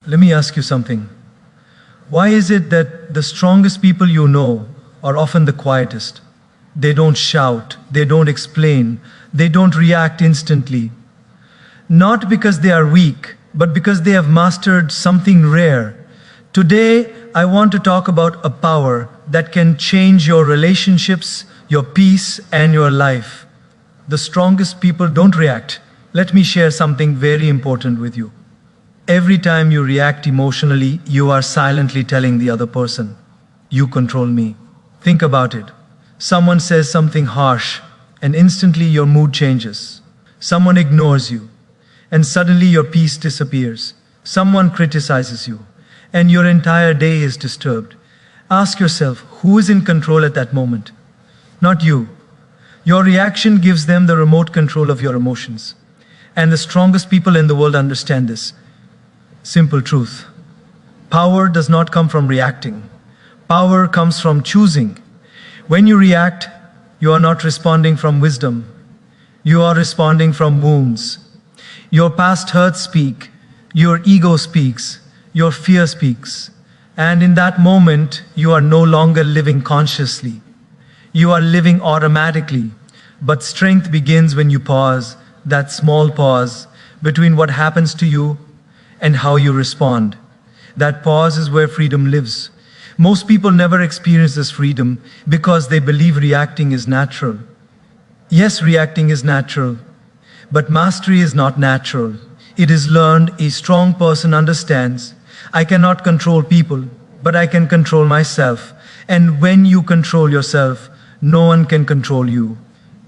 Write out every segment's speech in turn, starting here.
Let me ask you something. Why is it that the strongest people you know are often the quietest? They don't shout, they don't explain, they don't react instantly. Not because they are weak, but because they have mastered something rare. Today, I want to talk about a power that can change your relationships, your peace, and your life. The strongest people don't react. Let me share something very important with you. Every time you react emotionally, you are silently telling the other person, "You control me." Think about it. Someone says something harsh, and instantly your mood changes. Someone ignores you, and suddenly your peace disappears. Someone criticizes you, and your entire day is disturbed. Ask yourself, who is in control at that moment? Not you. Your reaction gives them the remote control of your emotions. And the strongest people in the world understand this. Simple truth. Power does not come from reacting. Power comes from choosing. When you react, you are not responding from wisdom. You are responding from wounds. Your past hurts speak. Your ego speaks. Your fear speaks. And in that moment, you are no longer living consciously. You are living automatically. But strength begins when you pause, that small pause between what happens to you and how you respond. That pause is where freedom lives. Most people never experience this freedom because they believe reacting is natural. Yes, reacting is natural, but mastery is not natural. It is learned. A strong person understands, I cannot control people, but I can control myself. And when you control yourself, no one can control you.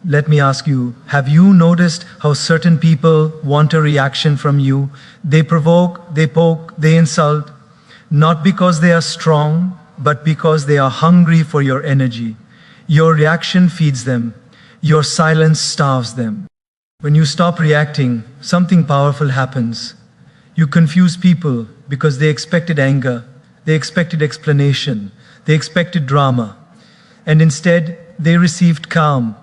Let me ask you, have you noticed how certain people want a reaction from you? They provoke, they poke, they insult, not because they are strong, but because they are hungry for your energy. Your reaction feeds them. Your silence starves them. When you stop reacting, something powerful happens. You confuse people because they expected anger, they expected explanation, they expected drama, and instead they received calm.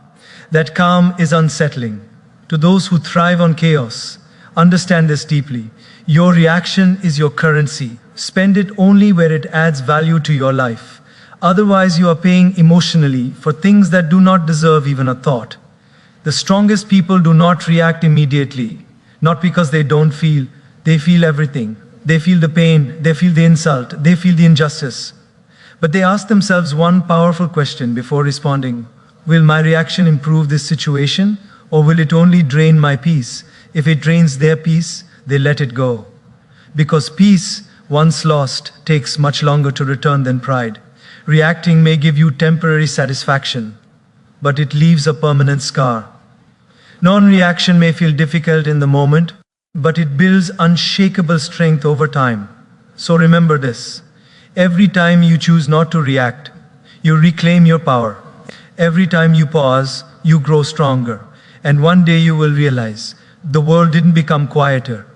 That calm is unsettling. To those who thrive on chaos, understand this deeply. Your reaction is your currency. Spend it only where it adds value to your life. Otherwise, you are paying emotionally for things that do not deserve even a thought. The strongest people do not react immediately, not because they don't feel. They feel everything. They feel the pain, they feel the insult, they feel the injustice. But they ask themselves one powerful question before responding. Will my reaction improve this situation, or will it only drain my peace? If it drains their peace, they let it go. Because peace, once lost, takes much longer to return than pride. Reacting may give you temporary satisfaction, but it leaves a permanent scar. Non-reaction may feel difficult in the moment, but it builds unshakable strength over time. So remember this. Every time you choose not to react, you reclaim your power. Every time you pause, you grow stronger. And one day you will realize the world didn't become quieter.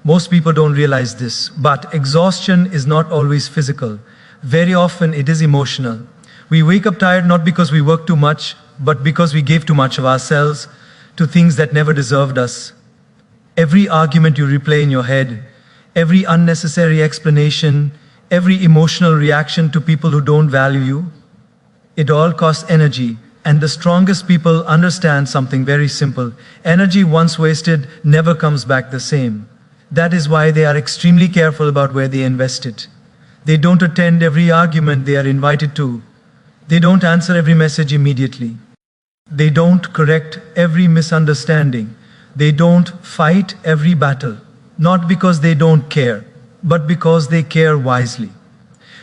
Most people don't realize this, but exhaustion is not always physical. Very often it is emotional. We wake up tired not because we work too much, but because we gave too much of ourselves to things that never deserved us. Every argument you replay in your head, every unnecessary explanation, every emotional reaction to people who don't value you, it all costs energy, and the strongest people understand something very simple. Energy once wasted never comes back the same. That is why they are extremely careful about where they invest it. They don't attend every argument they are invited to. They don't answer every message immediately. They don't correct every misunderstanding. They don't fight every battle. Not because they don't care, but because they care wisely.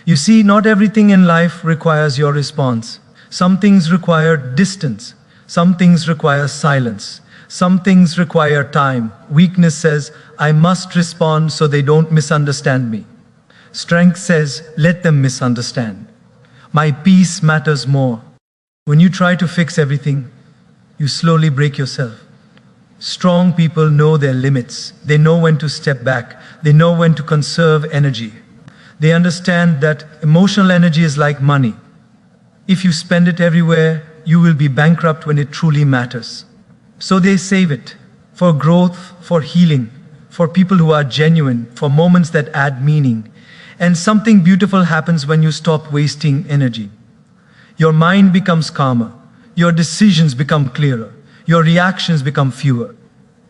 You see, not everything in life requires your response. Some things require distance. Some things require silence. Some things require time. Weakness says, I must respond so they don't misunderstand me. Strength says, let them misunderstand. My peace matters more. When you try to fix everything, you slowly break yourself. Strong people know their limits. They know when to step back. They know when to conserve energy. They understand that emotional energy is like money. If you spend it everywhere, you will be bankrupt when it truly matters. So they save it for growth, for healing, for people who are genuine, for moments that add meaning. And something beautiful happens when you stop wasting energy. Your mind becomes calmer, your decisions become clearer, your reactions become fewer,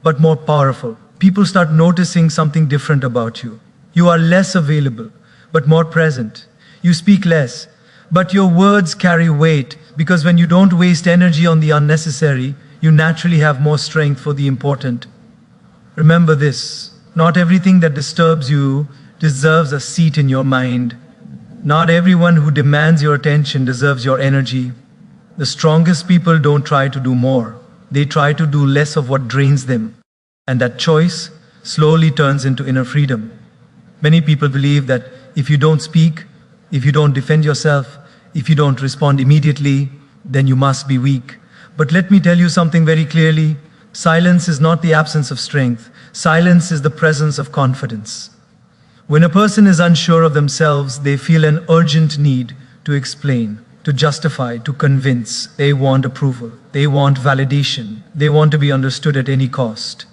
but more powerful. People start noticing something different about you. You are less available, but more present. You speak less, but your words carry weight, because when you don't waste energy on the unnecessary, you naturally have more strength for the important. Remember this: not everything that disturbs you deserves a seat in your mind. Not everyone who demands your attention deserves your energy. The strongest people don't try to do more. They try to do less of what drains them. And that choice slowly turns into inner freedom. Many people believe that if you don't speak, if you don't defend yourself, if you don't respond immediately, then you must be weak. But let me tell you something very clearly. Silence is not the absence of strength. Silence is the presence of confidence. When a person is unsure of themselves, they feel an urgent need to explain, to justify, to convince. They want approval. They want validation. They want to be understood at any cost.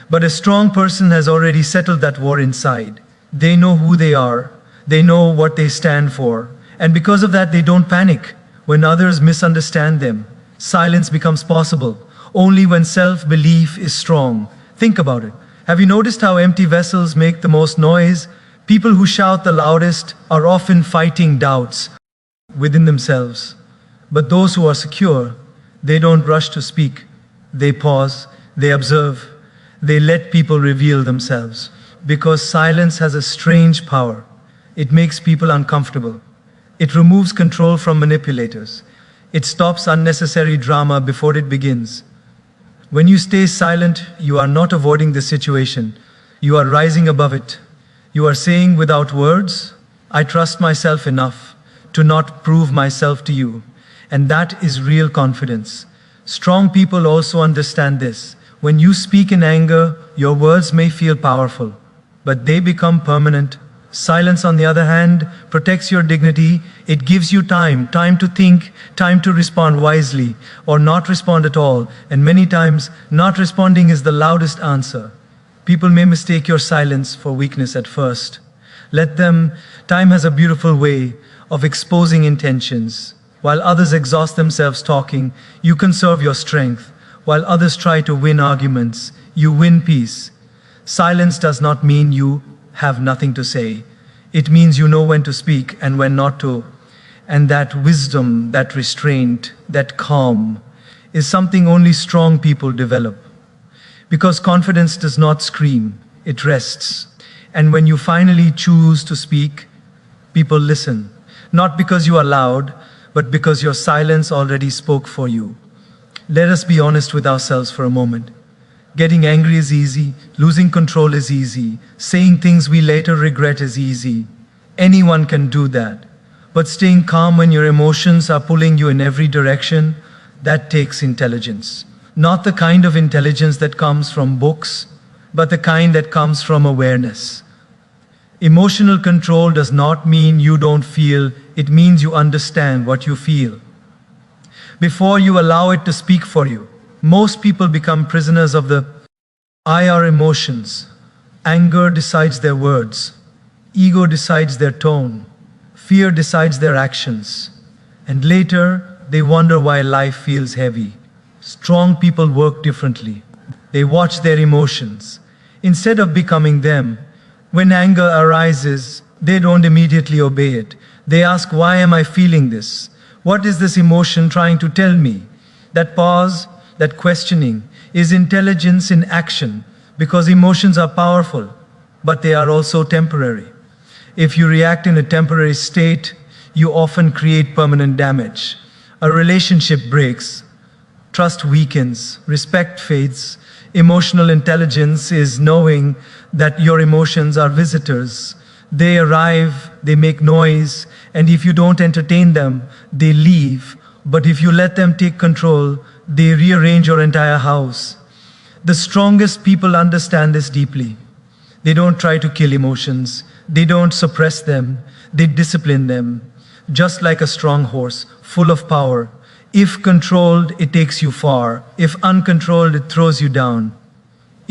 But a strong person has already settled that war inside. They know who they are. They know what they stand for. And because of that, they don't panic when others misunderstand them. Silence becomes possible only when self-belief is strong. Think about it. Have you noticed how empty vessels make the most noise? People who shout the loudest are often fighting doubts within themselves. But those who are secure, they don't rush to speak. They pause, they observe, they let people reveal themselves. Because silence has a strange power. It makes people uncomfortable. It removes control from manipulators. It stops unnecessary drama before it begins. When you stay silent, you are not avoiding the situation. You are rising above it. You are saying without words, I trust myself enough to not prove myself to you. And that is real confidence. Strong people also understand this. When you speak in anger, your words may feel powerful, but they become permanent. Silence, on the other hand, protects your dignity. It gives you time to think, time to respond wisely, or not respond at all. And many times, not responding is the loudest answer. People may mistake your silence for weakness at first. Let them. Time has a beautiful way of exposing intentions. While others exhaust themselves talking, you conserve your strength. While others try to win arguments, you win peace. Silence does not mean you have nothing to say. It means you know when to speak and when not to. And that wisdom, that restraint, that calm is something only strong people develop. Because confidence does not scream, it rests. And when you finally choose to speak, people listen. Not because you are loud, but because your silence already spoke for you. Let us be honest with ourselves for a moment. Getting angry is easy, losing control is easy, saying things we later regret is easy. Anyone can do that. But staying calm when your emotions are pulling you in every direction, that takes intelligence. Not the kind of intelligence that comes from books, but the kind that comes from awareness. Emotional control does not mean you don't feel, it means you understand what you feel before you allow it to speak for you. Most people become prisoners of the IR emotions. Anger decides their words. Ego decides their tone. Fear decides their actions. And later, they wonder why life feels heavy. Strong people work differently. They watch their emotions. Instead of becoming them, when anger arises, they don't immediately obey it. They ask, why am I feeling this? What is this emotion trying to tell me? That pause, that questioning, is intelligence in action, because emotions are powerful, but they are also temporary. If you react in a temporary state, you often create permanent damage. A relationship breaks, trust weakens, respect fades. Emotional intelligence is knowing that your emotions are visitors. They arrive, they make noise, and if you don't entertain them, they leave. But if you let them take control, they rearrange your entire house. The strongest people understand this deeply. They don't try to kill emotions. They don't suppress them. They discipline them. Just like a strong horse, full of power. If controlled, it takes you far. If uncontrolled, it throws you down.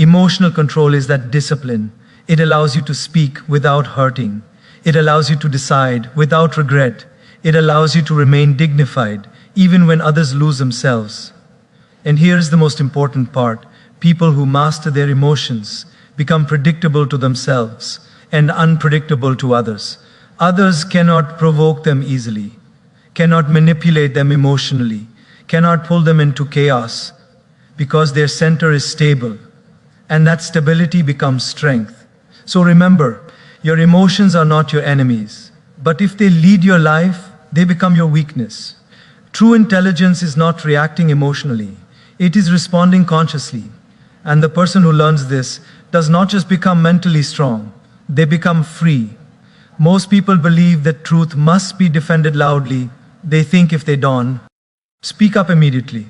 Emotional control is that discipline. It allows you to speak without hurting. It allows you to decide without regret. It allows you to remain dignified, even when others lose themselves. And here's the most important part. People who master their emotions become predictable to themselves and unpredictable to others. Others cannot provoke them easily, cannot manipulate them emotionally, cannot pull them into chaos, because their center is stable, and that stability becomes strength. So remember, your emotions are not your enemies, but if they lead your life, they become your weakness. True intelligence is not reacting emotionally, it is responding consciously. And the person who learns this does not just become mentally strong, they become free. Most people believe that truth must be defended loudly. They think if they don't speak up immediately,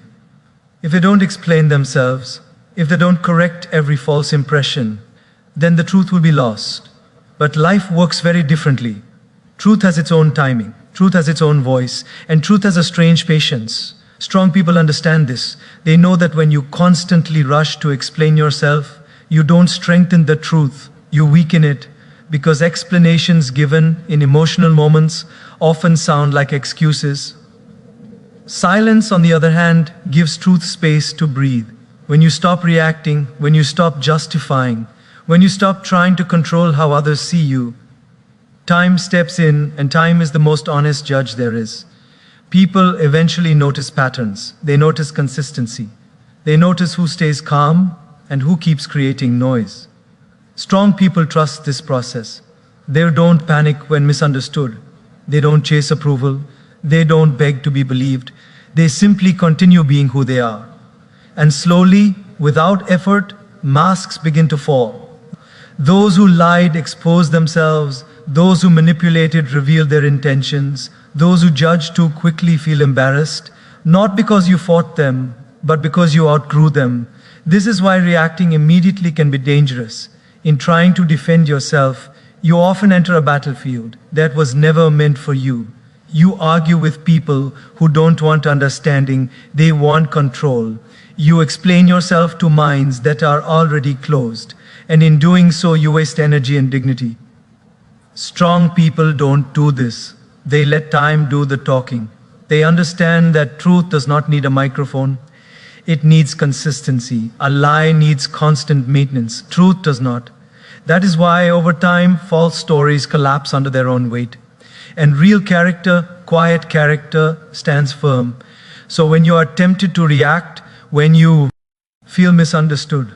if they don't explain themselves, if they don't correct every false impression, then the truth will be lost. But life works very differently. Truth has its own timing, truth has its own voice, and truth has a strange patience. Strong people understand this. They know that when you constantly rush to explain yourself, you don't strengthen the truth, you weaken it, because explanations given in emotional moments often sound like excuses. Silence, on the other hand, gives truth space to breathe. When you stop reacting, when you stop justifying, when you stop trying to control how others see you, time steps in, and time is the most honest judge there is. People eventually notice patterns. They notice consistency. They notice who stays calm and who keeps creating noise. Strong people trust this process. They don't panic when misunderstood. They don't chase approval. They don't beg to be believed. They simply continue being who they are. And slowly, without effort, masks begin to fall. Those who lied expose themselves. Those who manipulated reveal their intentions. Those who judge too quickly feel embarrassed, not because you fought them, but because you outgrew them. This is why reacting immediately can be dangerous. In trying to defend yourself, you often enter a battlefield that was never meant for you. You argue with people who don't want understanding, they want control. You explain yourself to minds that are already closed, and in doing so, you waste energy and dignity. Strong people don't do this. They let time do the talking. They understand that truth does not need a microphone. It needs consistency. A lie needs constant maintenance. Truth does not. That is why, over time, false stories collapse under their own weight. And real character, quiet character, stands firm. So when you are tempted to react, when you feel misunderstood,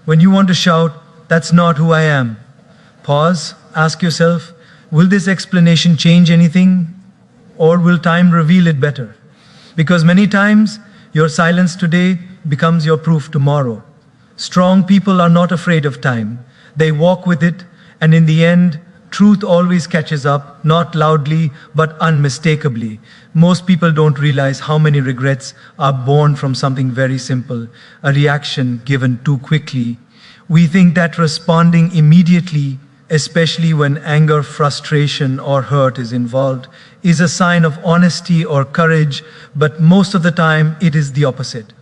when you want to shout, "That's not who I am," pause, ask yourself, will this explanation change anything? Or will time reveal it better? Because many times, your silence today becomes your proof tomorrow. Strong people are not afraid of time. They walk with it, and in the end, truth always catches up, not loudly, but unmistakably. Most people don't realize how many regrets are born from something very simple, a reaction given too quickly. We think that responding immediately, especially when anger, frustration, or hurt is involved, is a sign of honesty or courage, but most of the time it is the opposite.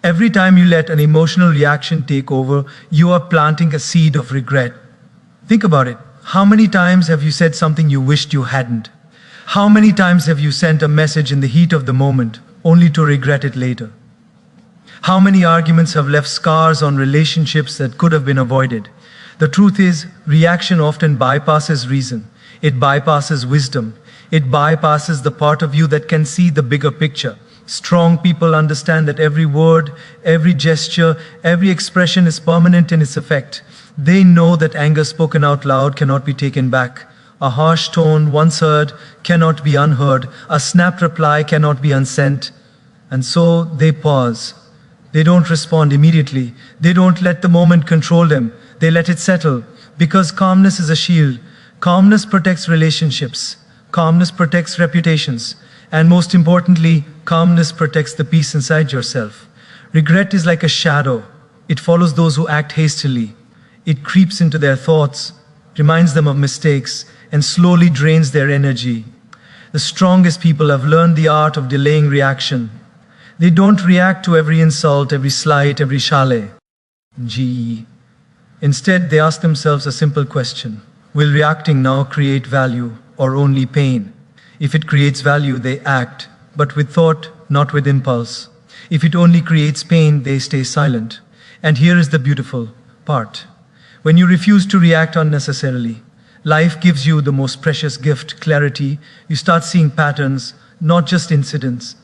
Every time you let an emotional reaction take over, you are planting a seed of regret. Think about it. How many times have you said something you wished you hadn't? How many times have you sent a message in the heat of the moment, only to regret it later? How many arguments have left scars on relationships that could have been avoided? The truth is, reaction often bypasses reason. It bypasses wisdom. It bypasses the part of you that can see the bigger picture. Strong people understand that every word, every gesture, every expression is permanent in its effect. They know that anger spoken out loud cannot be taken back. A harsh tone once heard cannot be unheard. A snapped reply cannot be unsent. And so they pause. They don't respond immediately. They don't let the moment control them. They let it settle, because calmness is a shield. Calmness protects relationships. Calmness protects reputations. And most importantly, calmness protects the peace inside yourself. Regret is like a shadow. It follows those who act hastily. It creeps into their thoughts, reminds them of mistakes, and slowly drains their energy. The strongest people have learned the art of delaying reaction. They don't react to every insult, every slight, every chalet. GE. Instead, they ask themselves a simple question: will reacting now create value or only pain? If it creates value, they act, but with thought, not with impulse. If it only creates pain, they stay silent. And here is the beautiful part. When you refuse to react unnecessarily, life gives you the most precious gift, clarity. You start seeing patterns, not just incidents.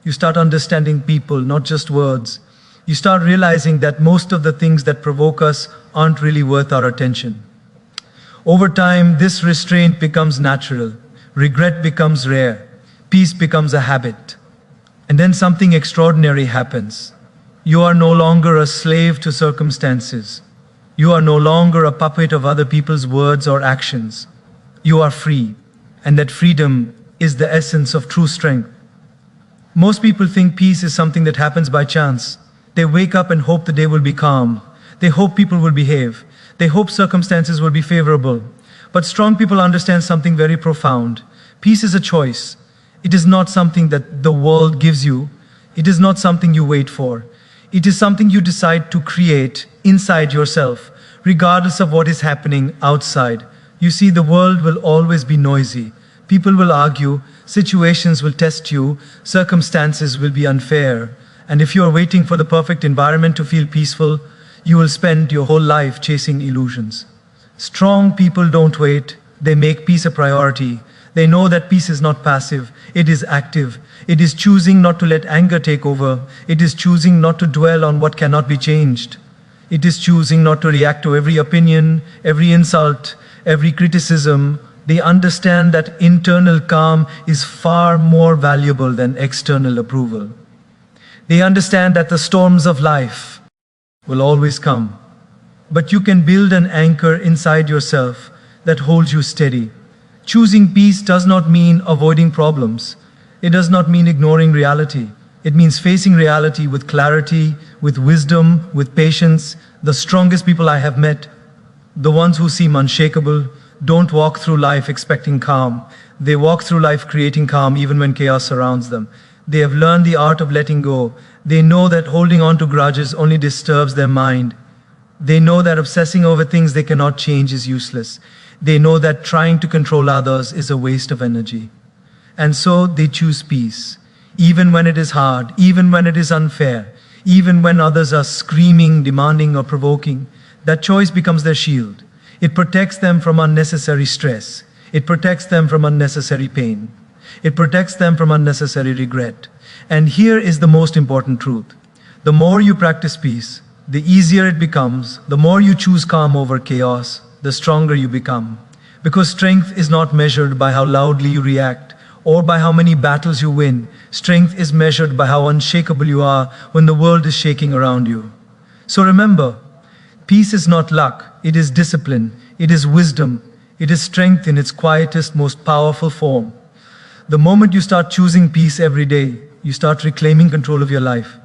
You start understanding people, not just words. You start realizing that most of the things that provoke us aren't really worth our attention. Over time, this restraint becomes natural. Regret becomes rare. Peace becomes a habit. And then something extraordinary happens. You are no longer a slave to circumstances. You are no longer a puppet of other people's words or actions. You are free. And that freedom is the essence of true strength. Most people think peace is something that happens by chance. They wake up and hope the day will be calm. They hope people will behave. They hope circumstances will be favorable. But strong people understand something very profound. Peace is a choice. It is not something that the world gives you. It is not something you wait for. It is something you decide to create inside yourself, regardless of what is happening outside. You see, the world will always be noisy. People will argue, situations will test you, circumstances will be unfair. And if you are waiting for the perfect environment to feel peaceful, you will spend your whole life chasing illusions. Strong people don't wait. They make peace a priority. They know that peace is not passive, it is active. It is choosing not to let anger take over. It is choosing not to dwell on what cannot be changed. It is choosing not to react to every opinion, every insult, every criticism. They understand that internal calm is far more valuable than external approval. They understand that the storms of life will always come, but you can build an anchor inside yourself that holds you steady. Choosing peace does not mean avoiding problems. It does not mean ignoring reality. It means facing reality with clarity, with wisdom, with patience. The strongest people I have met, the ones who seem unshakable, don't walk through life expecting calm. They walk through life creating calm even when chaos surrounds them. They have learned the art of letting go. They know that holding on to grudges only disturbs their mind. They know that obsessing over things they cannot change is useless. They know that trying to control others is a waste of energy. And so they choose peace, even when it is hard, even when it is unfair, even when others are screaming, demanding, or provoking. That choice becomes their shield. It protects them from unnecessary stress. It protects them from unnecessary pain. It protects them from unnecessary regret. And here is the most important truth. The more you practice peace, the easier it becomes. The more you choose calm over chaos, the stronger you become. Because strength is not measured by how loudly you react or by how many battles you win. Strength is measured by how unshakable you are when the world is shaking around you. So remember, peace is not luck, it is discipline, it is wisdom, it is strength in its quietest, most powerful form. The moment you start choosing peace every day, you start reclaiming control of your life.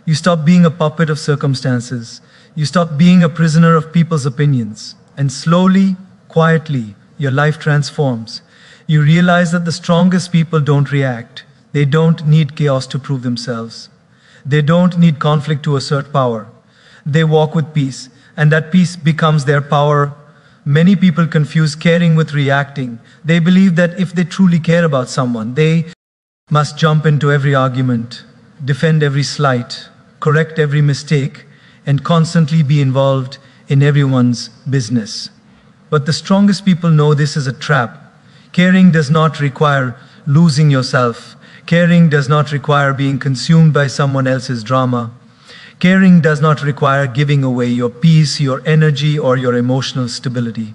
You stop being a puppet of circumstances. You stop being a prisoner of people's opinions. And slowly, quietly, your life transforms. You realize that the strongest people don't react. They don't need chaos to prove themselves. They don't need conflict to assert power. They walk with peace, and that peace becomes their power. Many people confuse caring with reacting. They believe that if they truly care about someone, they must jump into every argument, defend every slight, correct every mistake, and constantly be involved in everyone's business. But the strongest people know this is a trap. Caring does not require losing yourself. Caring does not require being consumed by someone else's drama. Caring does not require giving away your peace, your energy, or your emotional stability.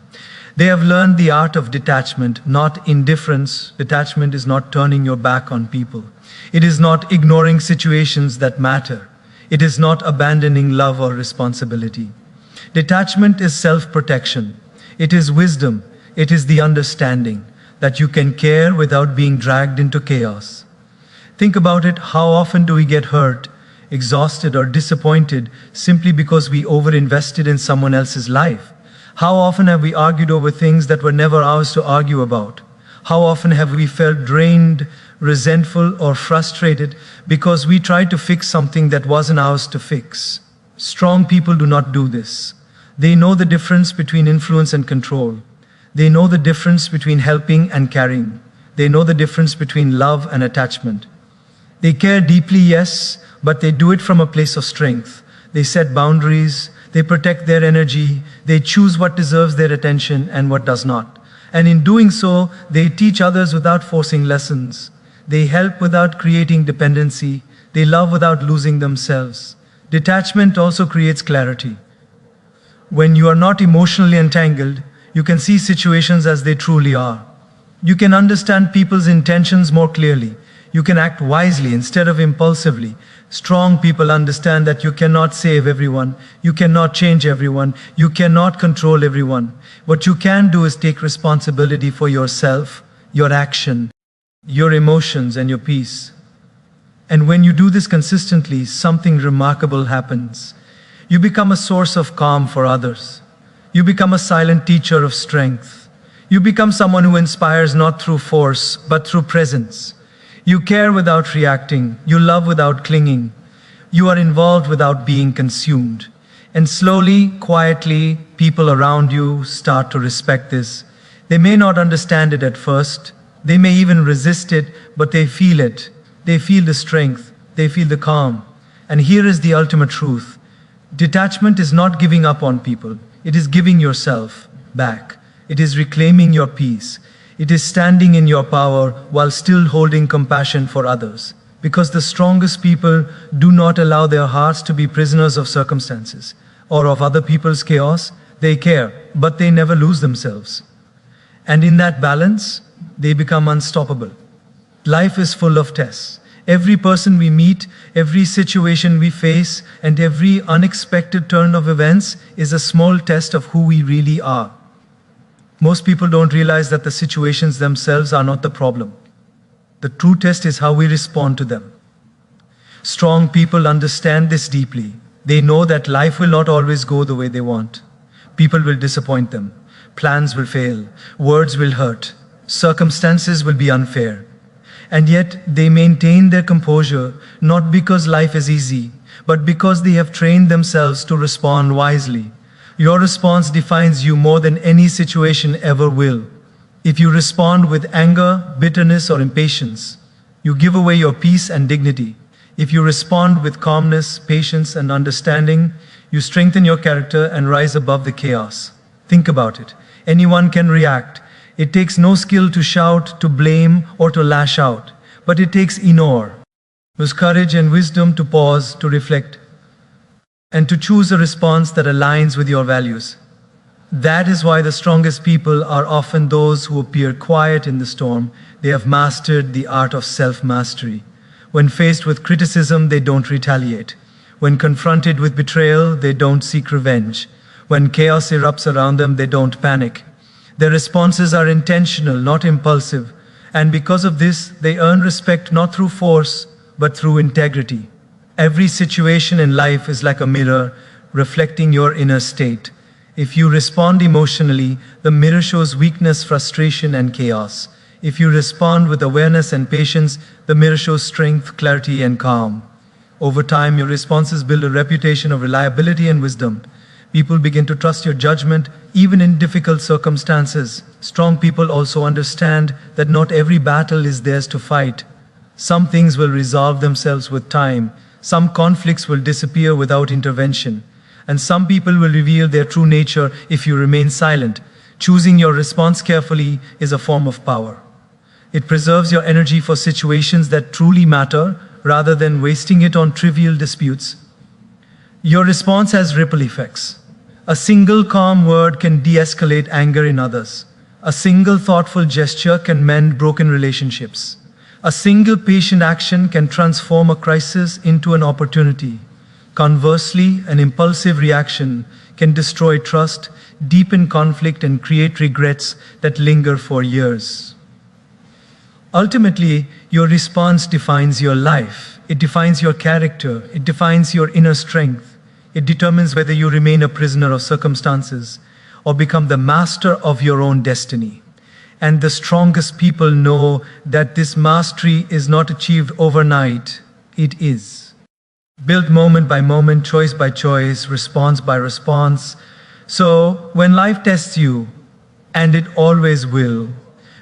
They have learned the art of detachment, not indifference. Detachment is not turning your back on people. It is not ignoring situations that matter. It is not abandoning love or responsibility. Detachment is self-protection. It is wisdom. It is the understanding that you can care without being dragged into chaos. Think about it. How often do we get hurt, exhausted, or disappointed simply because we overinvested in someone else's life? How often have we argued over things that were never ours to argue about? How often have we felt drained, resentful, or frustrated because we tried to fix something that wasn't ours to fix? Strong people do not do this. They know the difference between influence and control. They know the difference between helping and caring. They know the difference between love and attachment. They care deeply, yes, but they do it from a place of strength. They set boundaries, they protect their energy, they choose what deserves their attention and what does not. And in doing so, they teach others without forcing lessons. They help without creating dependency. They love without losing themselves. Detachment also creates clarity. When you are not emotionally entangled, you can see situations as they truly are. You can understand people's intentions more clearly. You can act wisely instead of impulsively. Strong people understand that you cannot save everyone, you cannot change everyone, you cannot control everyone. What you can do is take responsibility for yourself, your action, your emotions, and your peace. And when you do this consistently, something remarkable happens. You become a source of calm for others. You become a silent teacher of strength. You become someone who inspires not through force, but through presence. You care without reacting. You love without clinging. You are involved without being consumed. And slowly, quietly, people around you start to respect this. They may not understand it at first. They may even resist it, but they feel it. They feel the strength. They feel the calm. And here is the ultimate truth. Detachment is not giving up on people. It is giving yourself back. It is reclaiming your peace. It is standing in your power while still holding compassion for others. Because the strongest people do not allow their hearts to be prisoners of circumstances or of other people's chaos. They care, but they never lose themselves. And in that balance, they become unstoppable. Life is full of tests. Every person we meet, every situation we face, and every unexpected turn of events is a small test of who we really are. Most people don't realize that the situations themselves are not the problem. The true test is how we respond to them. Strong people understand this deeply. They know that life will not always go the way they want. People will disappoint them. Plans will fail. Words will hurt. Circumstances will be unfair. And yet they maintain their composure, not because life is easy, but because they have trained themselves to respond wisely. Your response defines you more than any situation ever will. If you respond with anger, bitterness, or impatience, you give away your peace and dignity. If you respond with calmness, patience, and understanding, you strengthen your character and rise above the chaos. Think about it. Anyone can react. It takes no skill to shout, to blame, or to lash out. But it takes inner courage and wisdom to pause, to reflect, and to choose a response that aligns with your values. That is why the strongest people are often those who appear quiet in the storm. They have mastered the art of self-mastery. When faced with criticism, they don't retaliate. When confronted with betrayal, they don't seek revenge. When chaos erupts around them, they don't panic. Their responses are intentional, not impulsive. And because of this, they earn respect not through force, but through integrity. Every situation in life is like a mirror, reflecting your inner state. If you respond emotionally, the mirror shows weakness, frustration, and chaos. If you respond with awareness and patience, the mirror shows strength, clarity, and calm. Over time, your responses build a reputation of reliability and wisdom. People begin to trust your judgment, even in difficult circumstances. Strong people also understand that not every battle is theirs to fight. Some things will resolve themselves with time. Some conflicts will disappear without intervention. And some people will reveal their true nature if you remain silent. Choosing your response carefully is a form of power. It preserves your energy for situations that truly matter, rather than wasting it on trivial disputes. Your response has ripple effects. A single calm word can de-escalate anger in others. A single thoughtful gesture can mend broken relationships. A single patient action can transform a crisis into an opportunity. Conversely, an impulsive reaction can destroy trust, deepen conflict, and create regrets that linger for years. Ultimately, your response defines your life. It defines your character. It defines your inner strength. It determines whether you remain a prisoner of circumstances or become the master of your own destiny. And the strongest people know that this mastery is not achieved overnight. It is. built moment by moment, choice by choice, response by response. So, when life tests you, and it always will,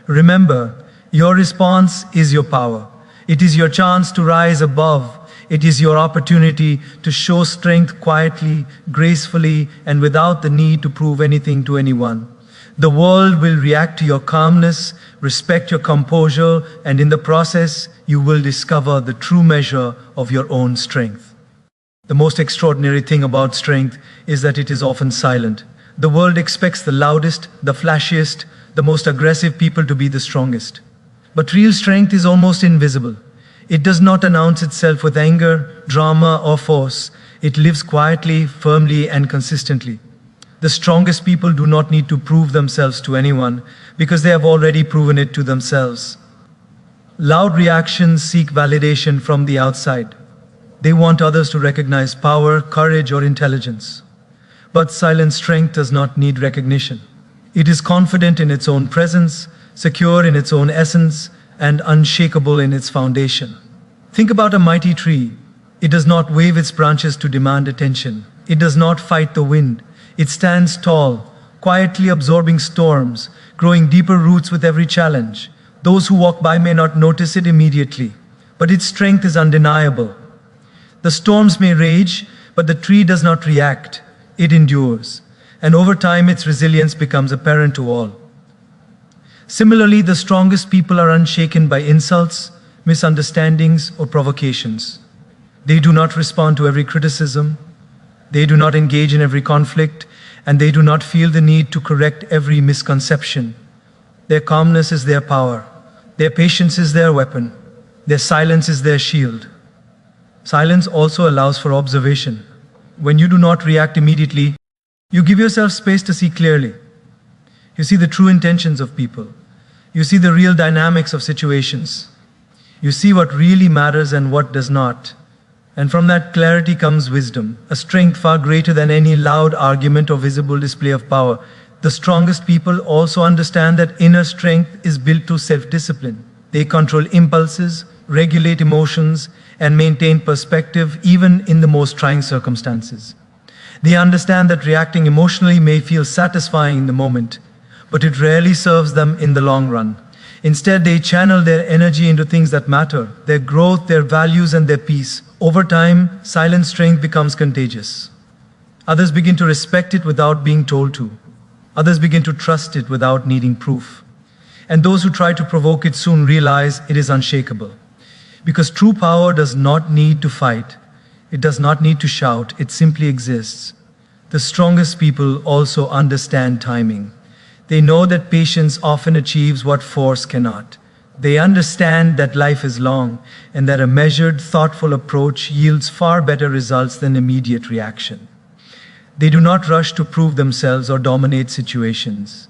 remember, your response is your power. It is your chance to rise above. It is your opportunity to show strength quietly, gracefully, and without the need to prove anything to anyone. The world will react to your calmness, respect your composure, and in the process, you will discover the true measure of your own strength. The most extraordinary thing about strength is that it is often silent. The world expects the loudest, the flashiest, the most aggressive people to be the strongest. But real strength is almost invisible. It does not announce itself with anger, drama, or force. It lives quietly, firmly, and consistently. The strongest people do not need to prove themselves to anyone because they have already proven it to themselves. Loud reactions seek validation from the outside. They want others to recognize power, courage, or intelligence. But silent strength does not need recognition. It is confident in its own presence, secure in its own essence, and unshakable in its foundation. Think about a mighty tree. It does not wave its branches to demand attention. It does not fight the wind. It stands tall, quietly absorbing storms, growing deeper roots with every challenge. Those who walk by may not notice it immediately, but its strength is undeniable. The storms may rage, but the tree does not react. It endures, and over time its resilience becomes apparent to all. Similarly, the strongest people are unshaken by insults, misunderstandings, or provocations. They do not respond to every criticism. They do not engage in every conflict, and they do not feel the need to correct every misconception. Their calmness is their power. Their patience is their weapon. Their silence is their shield. Silence also allows for observation. When you do not react immediately, you give yourself space to see clearly. You see the true intentions of people. You see the real dynamics of situations. You see what really matters and what does not. And from that clarity comes wisdom, a strength far greater than any loud argument or visible display of power. The strongest people also understand that inner strength is built through self-discipline. They control impulses, regulate emotions, and maintain perspective even in the most trying circumstances. They understand that reacting emotionally may feel satisfying in the moment, but it rarely serves them in the long run. Instead, they channel their energy into things that matter, their growth, their values, and their peace. Over time, silent strength becomes contagious. Others begin to respect it without being told to. Others begin to trust it without needing proof. And those who try to provoke it soon realize it is unshakable. Because true power does not need to fight. It does not need to shout. It simply exists. The strongest people also understand timing. They know that patience often achieves what force cannot. They understand that life is long and that a measured, thoughtful approach yields far better results than immediate reaction. They do not rush to prove themselves or dominate situations.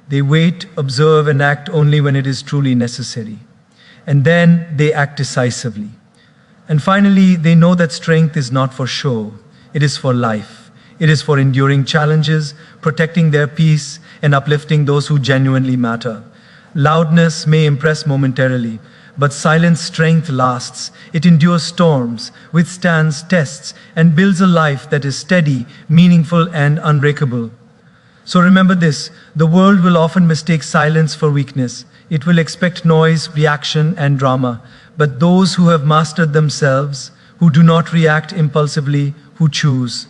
They wait, observe, and act only when it is truly necessary. And then they act decisively. And finally, they know that strength is not for show. It is for life. It is for enduring challenges, protecting their peace, and uplifting those who genuinely matter. Loudness may impress momentarily, but silent strength lasts. It endures storms, withstands tests, and builds a life that is steady, meaningful, and unbreakable. So remember this, the world will often mistake silence for weakness. It will expect noise, reaction, and drama. But those who have mastered themselves, who do not react impulsively, who choose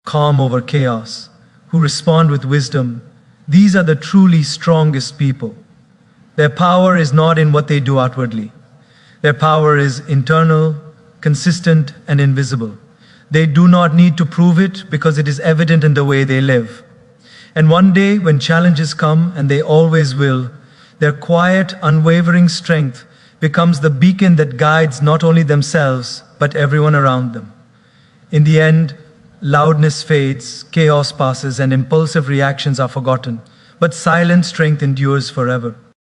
calm over chaos, who respond with wisdom, these are the truly strongest people. Their power is not in what they do outwardly. Their power is internal, consistent, and invisible. They do not need to prove it because it is evident in the way they live. And one day, when challenges come, and they always will, their quiet, unwavering strength becomes the beacon that guides not only themselves, but everyone around them. In the end, loudness fades, chaos passes, and impulsive reactions are forgotten, but silent strength endures forever.